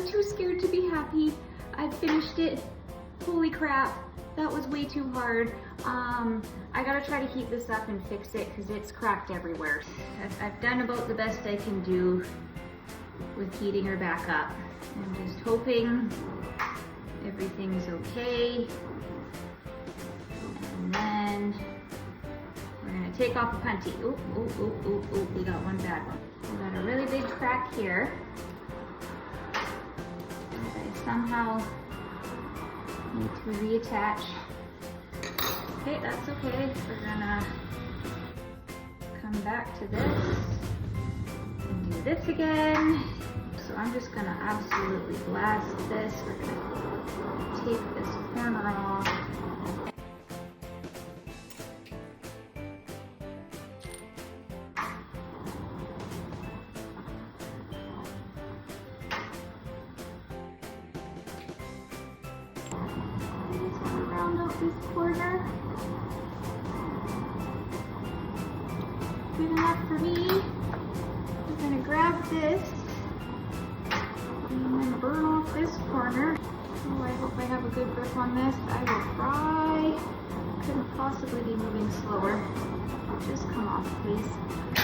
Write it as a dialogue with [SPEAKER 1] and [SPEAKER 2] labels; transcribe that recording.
[SPEAKER 1] I'm too scared to be happy. I finished it. Holy crap, that was way too hard. I gotta try to heat this up and fix it because it's cracked everywhere. I've done about the best I can do with heating her back up. I'm just hoping everything's okay. And then we're gonna take off the punty. Oop, oop, oop, oop, oop, we got one bad one. We got a really big crack here. I somehow need to reattach. Okay, that's okay. We're gonna come back to this and do this again. So I'm just gonna absolutely blast this. We're gonna take this corner off. Just gonna round out this corner. Good enough for me. I'm gonna grab this and then burn off this corner. Oh, I hope I have a good grip on this. I will try. Couldn't possibly be moving slower. Just come off, please.